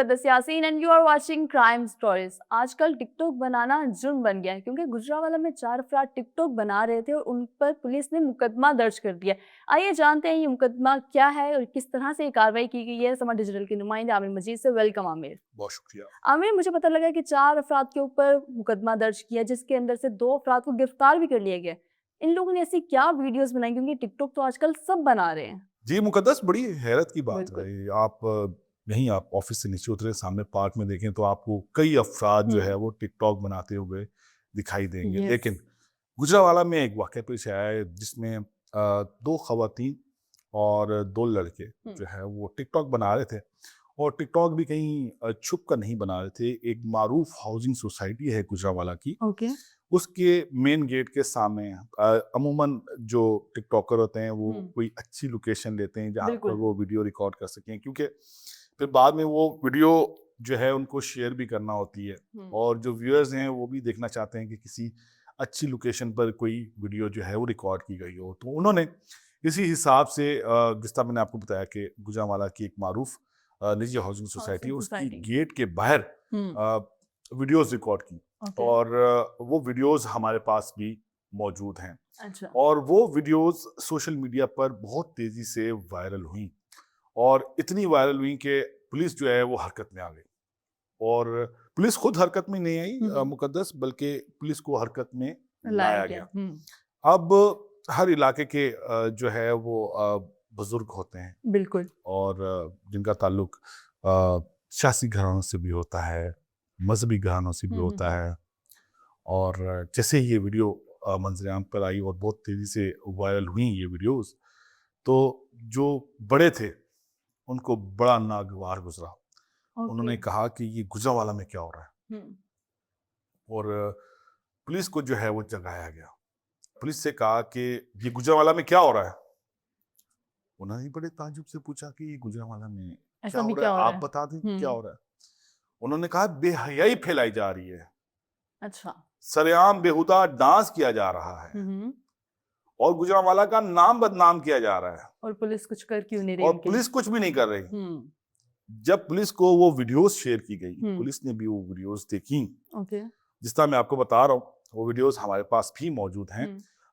मुकद्दस Yasin and you are watching crime stories. आजकल TikTok बनाना जुर्म बन गया है क्योंकि गुजरांवाला में 4 अफराद टिकटॉक बना रहे थे और उन पर पुलिस ने मुकदमा दर्ज कर दिया। आइए जानते हैं ये मुकदमा क्या है और किस तरह से ये कार्रवाई की गई है। समा डिजिटल के नुमाइंदे आमिर मजीद से वेलकम आमिर। बहुत शुक्रिया। आमिर, मुझे पता लगा कि 4 अफराद के ऊपर मुकदमा दर्ज किया जिसके अंदर से 2 अफराद को गिरफ्तार भी कर लिया गया। इन लोगों ने ऐसी क्या वीडियोस बनाई, क्योंकि टिकटॉक तो आजकल सब बना रहे हैं। जी, मुक़द्दस बड़ी हैरत की बात बिल्कुल। है। यहीं आप ऑफ़िस से नीचे उतरे, सामने पार्क में देखें तो आपको कई अफ़राद जो है वो टिकटॉक बनाते हुए दिखाई देंगे। यस। लेकिन गुजरांवाला में एक वाक़या पेश आया है जिसमें 2 ख़वातीन और 2 लड़के जो है वो टिकटॉक बना रहे थे और टिकटॉक भी कहीं छुप कर नहीं बना रहे थे। एक मारूफ़ हाउसिंग सोसाइटी है गुजरांवाला की, ओके। उसके मेन गेट के सामने अमूमन जो टिकटॉकर होते हैं वो कोई अच्छी लोकेशन लेते हैं जहाँ पर बिल्कुल। वो वीडियो रिकॉर्ड कर सकें, क्योंकि फिर बाद में वो वीडियो जो है उनको शेयर भी करना होती है और जो व्यूअर्स हैं वो भी देखना चाहते हैं कि किसी अच्छी लोकेशन पर कोई वीडियो जो है वो रिकॉर्ड की गई हो। तो उन्होंने इसी हिसाब से जिस तरह मैंने आपको बताया कि गुजरांवाला की एक मारूफ निजी हाउसिंग सोसाइटी है, हाउसिंग उसकी सोसाइटी। गेट के बाहर वीडियोस रिकॉर्ड की ओके। और वो वीडियोस हमारे पास भी मौजूद हैं अच्छा। और वो वीडियोस सोशल मीडिया पर बहुत तेज़ी से वायरल हुई और इतनी वायरल हुई कि पुलिस जो है वो हरकत में आ गई और पुलिस खुद हरकत में नहीं आई मुकद्दस, बल्कि पुलिस को हरकत में लाया लाया गया। गया। अब हर इलाके के जो है वो बुजुर्ग होते हैं बिल्कुल। और जिनका ताल्लुक सियासी घरानों से भी होता है, मजहबी घरानों से भी होता है और जैसे ही ये वीडियो मंजर-ए-आम पर आई और बहुत तेज़ी से वायरल हुई ये वीडियोज़, तो जो बड़े थे, उनको बड़ा नागवार गुज़रा। ओके। उन्होंने कहा कि ये गुजरांवाला में क्या हो रहा है? और पुलिस को जो है वो जगाया गया। पुलिस से कहा कि ये गुजरांवाला में क्या हो रहा है? उन्होंने बड़े ताज्जुब से पूछा कि ये गुजरांवाला में क्या ऐसा हो भी रहा क्या है? हो रहा आप है? बता दें क्या हो रहा है? उन्होंने कहा बेहयाई फैलाई जा रही है, अच्छा। सरेआम बेहुदा डांस किया जा रहा है और गुजरांवाला का नाम बदनाम किया जा रहा है और पुलिस कुछ कर क्यों नहीं रही और उनके लिए? पुलिस कुछ भी नहीं कर रही। हुँ। जब पुलिस को वो वीडियोस शेयर की गई, हुँ। पुलिस ने भी वो वीडियोस देखी। ओके। जिस तरह मैं आपको बता रहा हूँ, वो वीडियोस हमारे पास भी मौजूद हैं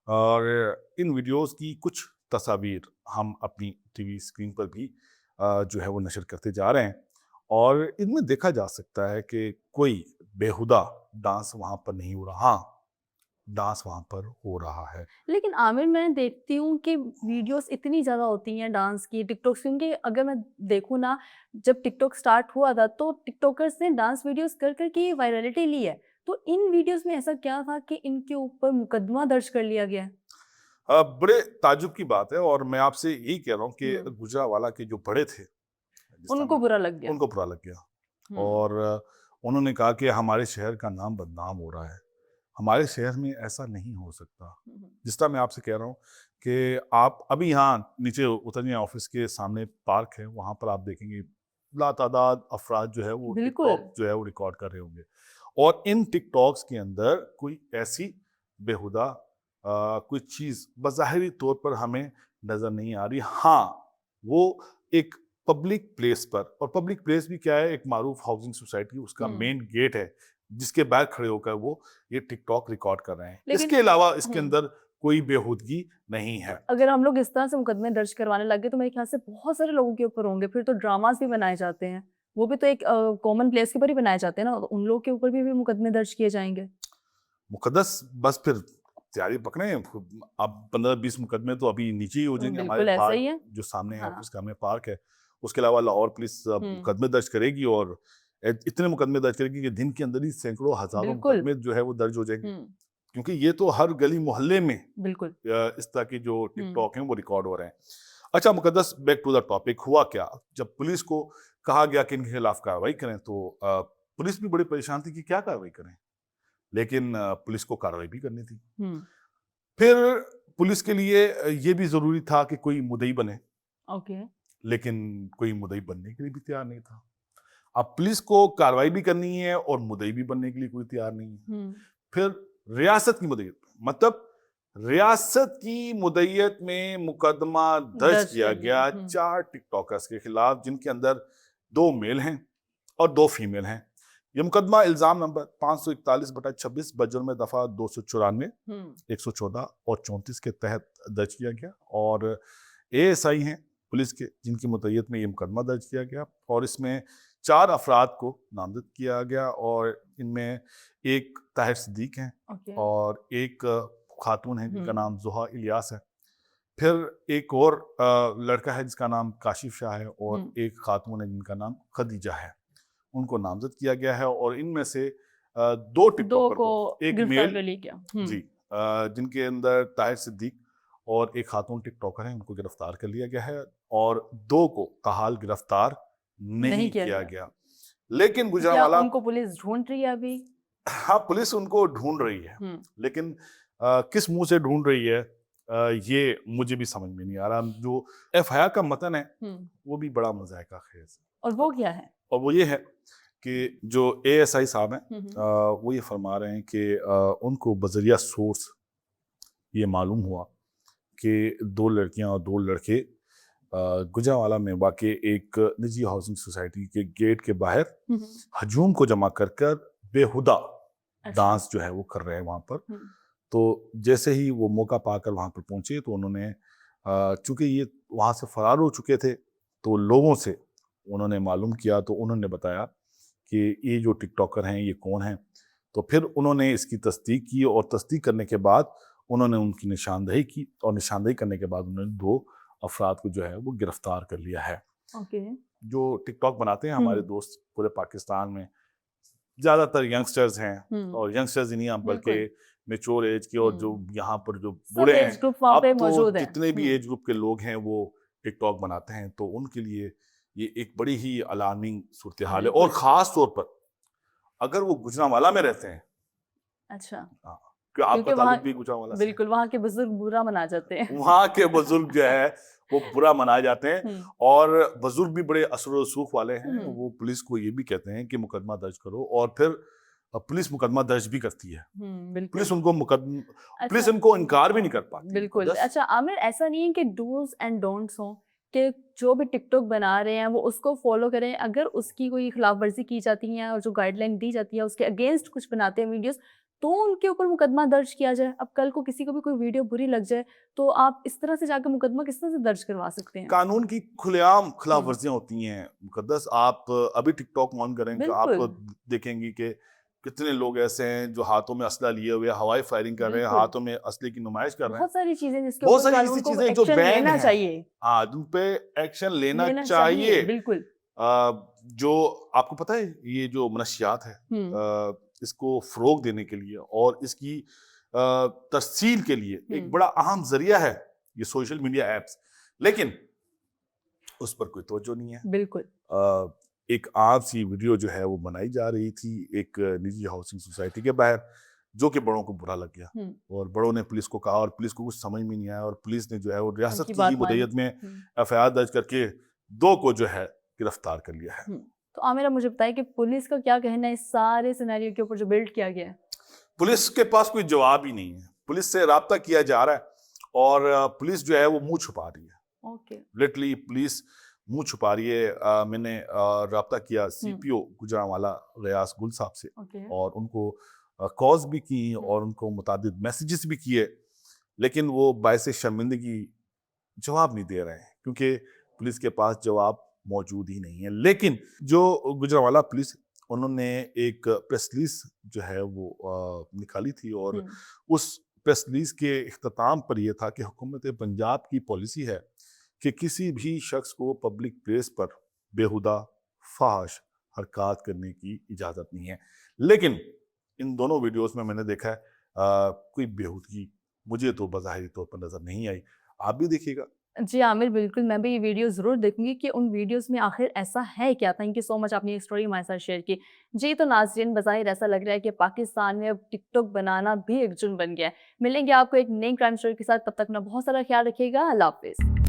और इन वीडियोस की कुछ तस्वीर हम अपनी टीवी स्क्रीन पर भी जो है वो नशर करते जा रहे हैं और इनमें देखा जा सकता है कि कोई बेहुदा डांस वहाँ पर नहीं हो रहा। हाँ, डांस वहाँ पर हो रहा है। लेकिन आमिर, मैं देखती हूँ कि वीडियोस इतनी ज़्यादा होती हैं डांस की, टिकटॉक की, क्योंकि अगर मैं देखूँ ना, जब टिकटॉक स्टार्ट हुआ था तो टिकटॉकर्स ने डांस वीडियोस कर के वायरलिटी ली है। तो इन वीडियोस में ऐसा क्या था कि इनके ऊपर मुकदमा दर्ज कर लिया गया है? बड़े ताज्जुब की बात है और मैं आपसे यही कह रहा हूँ कि हुँ। गुजरांवाला के जो बड़े थे, जिस तरह उनको मैं बुरा लग गया। उनको बुरा लग गया हुँ। और उन्होंने कहा कि हमारे शहर का नाम बदनाम हो रहा है। हमारे शहर में ऐसा नहीं हो सकता। जिस तरह मैं आपसे कह रहा हूँ कि आप अभी यहाँ नीचे उतरिए, ऑफ़िस के सामने पार्क है, वहाँ पर आप देखेंगे लातादाद अफ़राद जो है वो बिल्कुल। टिकटॉक जो है वो रिकॉर्ड कर रहे होंगे और इन टिकटॉक्स के अंदर कोई ऐसी बेहुदा कोई चीज़ बज़ाहिरी तौर पर हमें नज़र नहीं आ रही। हाँ, वो एक पब्लिक प्लेस पर, और पब्लिक प्लेस भी क्या है, एक मारूफ हाउसिंग सोसाइटी उसका मेन गेट है जिसके बाहर खड़े होकर वो ये टिकटॉक रिकॉर्ड कर रहे हैं। लेकिन इसके अलावा इसके हुँ। अंदर कोई बेहूदगी नहीं है। अगर हम लोग इस तरह से मुकदमे दर्ज करवाने लग गए तो मेरे ख्याल से बहुत सारे लोगों के ऊपर होंगे, फिर तो ड्रामास भी बनाए जाते हैं। वो भी तो एक कॉमन प्लेस के ऊपर ही बनाए जाते हैं ना, तो उन लोगों के ऊपर भी मुकदमे दर्ज किए जाएँगे। मुकद्दस बस फिर तैयारी पकड़ें। अब 15-20 मुकदमे तो अभी नीचे ही हो जाएंगे। हमारे बिल्कुल ऐसा ही पार्क है। जो सामने है, हाँ। ऑफिस के सामने पार्क है, उसके अलावा लाहौर पुलिस हुँ। मुकदमे दर्ज करेगी और इतने मुकदमे दर्ज करेगी कि दिन के अंदर ही सैकड़ों हजारों बिल्कुल। मुकदमे जो है वो दर्ज हो जाएंगे, हुँ। क्योंकि ये तो हर गली मोहल्ले में बिल्कुल। इस तरह के जो हुँ। टिकटॉक हैं वो रिकॉर्ड हो रहे हैं। अच्छा मुकद्दस, बैक टू द टॉपिक, हुआ क्या? जब पुलिस को कहा गया कि इनके खिलाफ कार्रवाई करें तो पुलिस भी बड़ी परेशान थी कि क्या कार्रवाई करें, लेकिन पुलिस को कार्रवाई भी करनी थी। हुँ। फिर पुलिस के लिए ये भी ज़रूरी था कि कोई मुद्दई बने, ओके। लेकिन कोई मुद्दई बनने के लिए भी तैयार नहीं था। अब पुलिस को कार्रवाई भी करनी है और मुद्दई भी बनने के लिए कोई तैयार नहीं है। हुँ। फिर रियासत की मुद्दईयत, मतलब रियासत की मुद्दईयत में मुकदमा दर्ज दर्ज किया कर लिया। गया 4 टिकटॉकर्स के खिलाफ, जिनके अंदर 2 मेल हैं और 2 फीमेल हैं। ये मुकदमा इल्ज़ाम नंबर 541/26 बजुर्म दफ़ा 294, 114 और 34 के तहत दर्ज किया गया और एएसआई हैं पुलिस के जिनकी मुतय्यत में ये मुकदमा दर्ज किया गया और इसमें 4 अफराद को नामज़द किया गया और इनमें एक ताहिर सिद्दीक हैं ओके। और एक खातून है जिनका हम्म। नाम ज़ुहा इलियास है। फिर एक और लड़का है जिसका नाम काशिफ शाह है और एक खातून है जिनका नाम खदीजा है। उनको नामज़द किया गया है और इनमें से 2 टिकटॉकर को को, एक गिरफ्तार मेल कर लिया गया। जी, जिनके अंदर ताहिर सिद्दीक और एक खातून टिकटॉकर हैं, उनको गिरफ्तार कर लिया गया है और 2 को ताहाल गिरफ्तार नहीं किया गया। लेकिन क्या गुजरांवाला उनको पुलिस ढूंढ रही है अभी? हाँ, पुलिस उनको ढूंढ रही है, लेकिन किस मुंह से ढूंढ रही है ये मुझे भी समझ में नहीं आ रहा। जो एफआईआर का मतन है वो भी बड़ा मज़ायका खेज है और वो क्या है? और वो ये है कि जो एएसआई साहब हैं वो ये फरमा रहे हैं कि उनको बजरिया सोर्स ये मालूम हुआ कि 2 लड़कियां और 2 लड़के गुजरांवाला में वाक़ई एक निजी हाउसिंग सोसाइटी के गेट के बाहर हजूम को जमा कर कर बेहुदा डांस जो है वो कर रहे हैं वहाँ पर। तो जैसे ही वो मौका पाकर वहाँ पर पहुँचे तो उन्होंने चूँकि ये वहाँ से फरार हो चुके थे तो लोगों से उन्होंने मालूम किया तो उन्होंने बताया कि ये जो टिकटॉकर हैं ये कौन हैं। तो फिर उन्होंने इसकी तस्दीक की और तस्दीक करने के बाद उन्होंने उनकी निशानदेही की और निशानदेही करने के बाद उन्होंने 2 अफराद को जो है वो गिरफ्तार कर लिया है। ओके। जो टिकटॉक बनाते हैं हमारे दोस्त पूरे पाकिस्तान में ज़्यादातर यंगस्टर्स हैं और यंगस्टर्स ही नहीं बल्कि मैच्योर एज के और जो यहाँ पर जो बूढ़े हैं अब तो जितने भी एज ग्रुप के लोग हैं वो टिकटॉक बनाते हैं तो उनके लिए ये एक बड़ी ही अलार्मिंग सूरत हाल है और ख़ास तौर पर अगर वो गुजरांवाला में रहते हैं। अच्छा। हाँ, आपका ताल्लुक भी गुजरांवाला से? बिल्कुल, वहाँ के बुजुर्ग बुरा मना जाते हैं। वहाँ के बुजुर्ग जो है वो बुरा मनाए जाते हैं और बुजुर्ग भी बड़े असर रसूख वाले हैं। वो पुलिस को ये भी कहते हैं कि मुकदमा दर्ज करो और फिर पुलिस मुकदमा दर्ज भी करती है। पुलिस उनको पुलिस इनको इनकार भी नहीं कर पाती। बिल्कुल। अच्छा आमिर, ऐसा नहीं है कि डूज एंड डोंट्स हो कि जो भी टिकटॉक बना रहे हैं वो उसको फॉलो करें, अगर उसकी कोई खिलाफ वर्जी की जाती है और जो गाइडलाइन दी जाती है उसके अगेंस्ट कुछ बनाते हैं वीडियोस तो उनके ऊपर मुकदमा दर्ज किया जाए। अब कल को किसी को भी कोई वीडियो बुरी लग जाए तो आप इस तरह से जाकर मुकदमा किस तरह से दर्ज करवा सकते हैं? कानून की खुलेआम खिलाफ वर्जियां होती हैं मुकद्दस। आप अभी टिकटॉक ऑन करेंगे आप देखेंगे कि कितने लोग ऐसे हैं जो हाथों में असला लिए हुए हवाई फायरिंग कर रहे हैं, हाथों में असले की नुमाइश कर रहे हैं। बहुत सारी चीजें जिसके बहुत सारी ऐसी चीजें जो बैन है चाहिए, हाँ जिन पे एक्शन लेना चाहिए। बिल्कुल। जो आपको पता है ये जो मनशियात है इसको फरोग देने के लिए और इसकी तरसील के लिए एक बड़ा अहम जरिया है ये सोशल मीडिया एप्स, लेकिन उस पर कोई तवज्जो नहीं है। बिल्कुल। एक आम सी वीडियो जो है वो बनाई जा रही थी एक निजी हाउसिंग सोसाइटी के बाहर जो कि बड़ों को बुरा लग गया और बड़ों ने पुलिस को कहा और पुलिस को कुछ समझ में नहीं आया और पुलिस ने जो है वो रियासत की ही मुद्दत में एफआईआर दर्ज करके 2 को जो है गिरफ्तार कर लिया है। तो आमिर मुझे बताइए कि पुलिस का क्या कहना है इस सारे सिनेरियो के ऊपर जो बिल्ड किया गया है? पुलिस के पास कोई जवाब ही नहीं है। पुलिस से राब्ता किया जा रहा है और पुलिस जो है वो मुंह छुपा रही है। ओके। लिटरली पुलिस मुंह छुपा रही है। मैंने राब्ता किया सीपीओ गुजरांवाला रियाज गुल साहब से और उनको कॉल्स भी की और उनको मुतादिद मैसेजेस भी किए, लेकिन वो बायसे शर्मिंदगी जवाब नहीं दे रहे हैं क्योंकि पुलिस के पास जवाब मौजूद ही नहीं है। लेकिन जो गुजरांवाला पुलिस उन्होंने एक प्रेस रिलीज जो है वो निकाली थी और उस प्रेस रिलीज के इख्तिताम पर यह था कि हुकूमत पंजाब की पॉलिसी है कि किसी भी शख्स को पब्लिक प्लेस पर बेहुदा फाहश हरकत करने की इजाज़त नहीं है। लेकिन इन दोनों वीडियोस में मैंने देखा है कोई बेहुदगी मुझे तो बज़ाहिरी तौर पर नज़र नहीं आई। आप भी देखिएगा। जी आमिर, बिल्कुल मैं भी ये वीडियो ज़रूर देखूंगी कि उन वीडियोस में आखिर ऐसा है क्या। थैंक यू सो मच, आपने ये स्टोरी हमारे साथ शेयर की। जी तो नाज़रीन, बज़ाहिर ऐसा लग रहा है कि पाकिस्तान में अब टिकटॉक बनाना भी एक जुर्म बन गया है। मिलेंगे आपको एक नई क्राइम स्टोरी के साथ, तब तक अपना बहुत सारा ख्याल रखिएगा। अल्लाह हाफिज़।